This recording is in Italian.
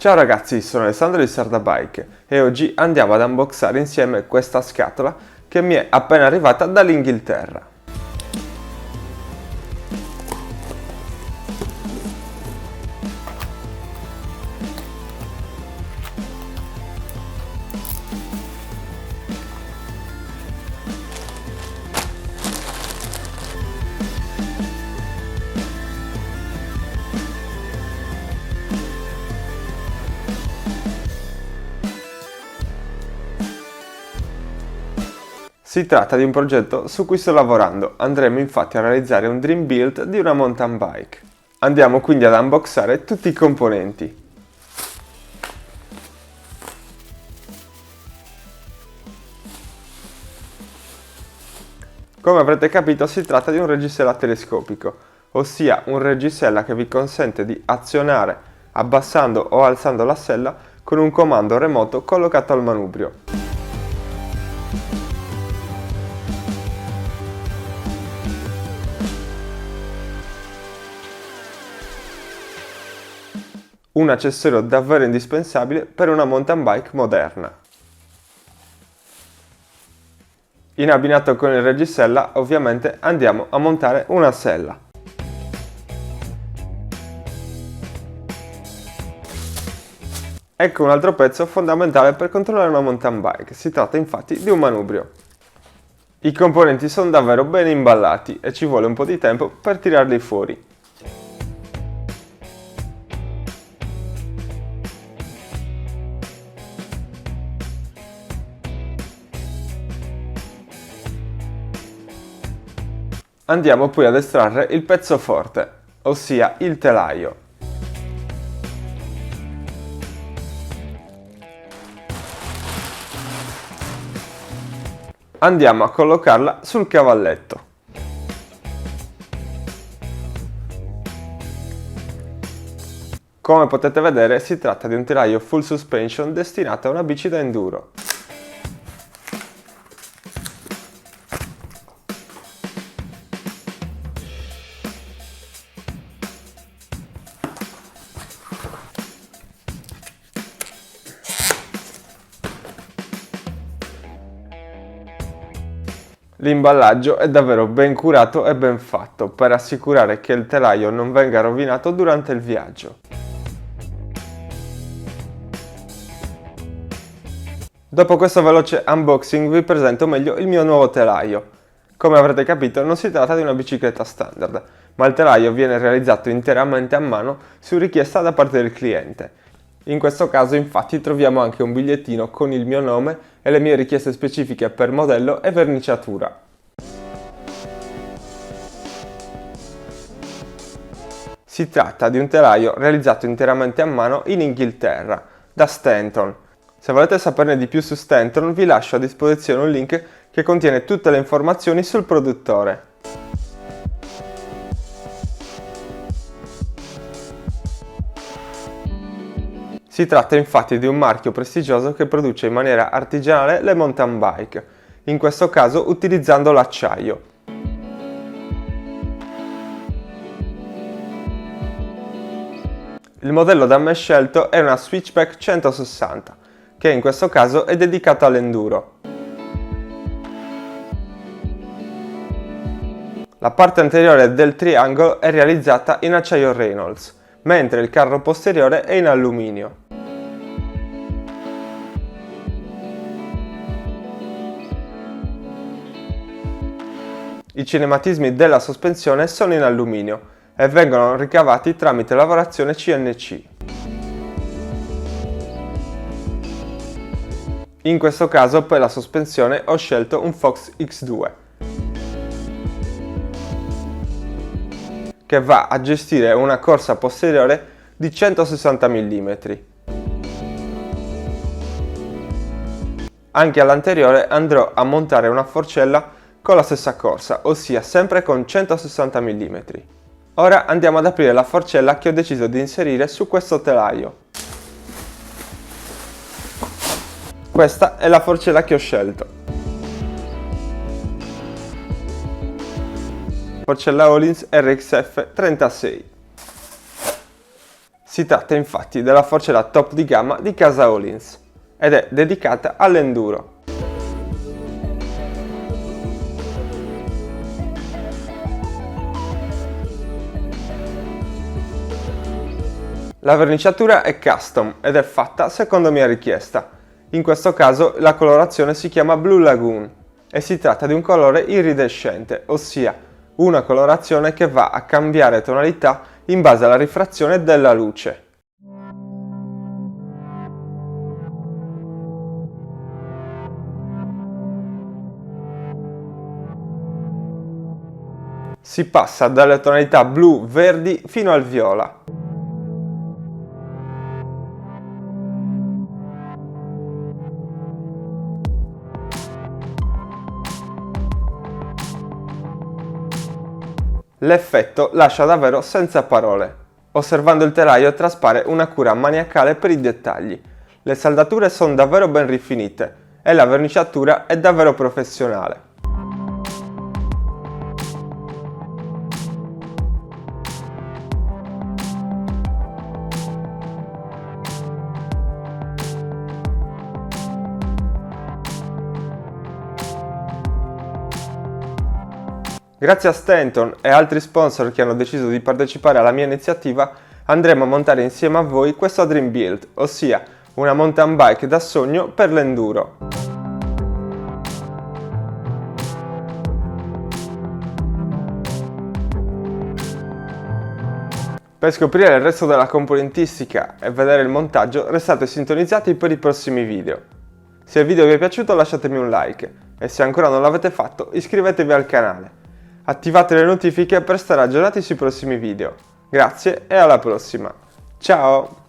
Ciao ragazzi, sono Alessandro di Sardabike e oggi andiamo ad unboxare insieme questa scatola che mi è appena arrivata dall'Inghilterra. Si tratta di un progetto su cui sto lavorando, andremo infatti a realizzare un dream build di una mountain bike. Andiamo quindi ad unboxare tutti i componenti. Come avrete capito si tratta di un reggisella telescopico, ossia un reggisella che vi consente di azionare abbassando o alzando la sella con un comando remoto collocato al manubrio. Un accessorio davvero indispensabile per una mountain bike moderna. In abbinato con il reggisella ovviamente andiamo a montare una sella. Ecco un altro pezzo fondamentale per controllare una mountain bike, si tratta infatti di un manubrio. I componenti sono davvero ben imballati e ci vuole un po' di tempo per tirarli fuori. Andiamo poi ad estrarre il pezzo forte, ossia il telaio. Andiamo a collocarla sul cavalletto. Come potete vedere si tratta di un telaio full suspension destinato a una bici da enduro. L'imballaggio è davvero ben curato e ben fatto per assicurare che il telaio non venga rovinato durante il viaggio. Dopo questo veloce unboxing vi presento meglio il mio nuovo telaio. Come avrete capito non si tratta di una bicicletta standard, ma il telaio viene realizzato interamente a mano su richiesta da parte del cliente. In questo caso infatti troviamo anche un bigliettino con il mio nome e le mie richieste specifiche per modello e verniciatura. Si tratta di un telaio realizzato interamente a mano in Inghilterra, da Stanton. Se volete saperne di più su Stanton vi lascio a disposizione un link che contiene tutte le informazioni sul produttore. Si tratta infatti di un marchio prestigioso che produce in maniera artigianale le mountain bike, in questo caso utilizzando l'acciaio. Il modello da me scelto è una Switchback 160, che in questo caso è dedicata all'enduro. La parte anteriore del triangolo è realizzata in acciaio Reynolds, mentre il carro posteriore è in alluminio. I cinematismi della sospensione sono in alluminio e vengono ricavati tramite lavorazione CNC. In questo caso per la sospensione ho scelto un Fox X2 che va a gestire una corsa posteriore di 160 mm. Anche all'anteriore andrò a montare una forcella con la stessa corsa, ossia sempre con 160 mm. Ora andiamo ad aprire la forcella che ho deciso di inserire su questo telaio. Questa è la forcella che ho scelto. Forcella Öhlins RXF 36. Si tratta infatti della forcella top di gamma di casa Öhlins ed è dedicata all'enduro. La verniciatura è custom ed è fatta secondo mia richiesta. In questo caso la colorazione si chiama Blue Lagoon e si tratta di un colore iridescente, ossia una colorazione che va a cambiare tonalità in base alla rifrazione della luce. Si passa dalle tonalità blu, verdi fino al viola. L'effetto lascia davvero senza parole. Osservando il telaio traspare una cura maniacale per i dettagli. Le saldature sono davvero ben rifinite e la verniciatura è davvero professionale. Grazie a Stanton e altri sponsor che hanno deciso di partecipare alla mia iniziativa, andremo a montare insieme a voi questo Dream Build, ossia una mountain bike da sogno per l'enduro. Per scoprire il resto della componentistica e vedere il montaggio, restate sintonizzati per i prossimi video. Se il video vi è piaciuto lasciatemi un like e se ancora non l'avete fatto iscrivetevi al canale. Attivate le notifiche per stare aggiornati sui prossimi video. Grazie e alla prossima. Ciao!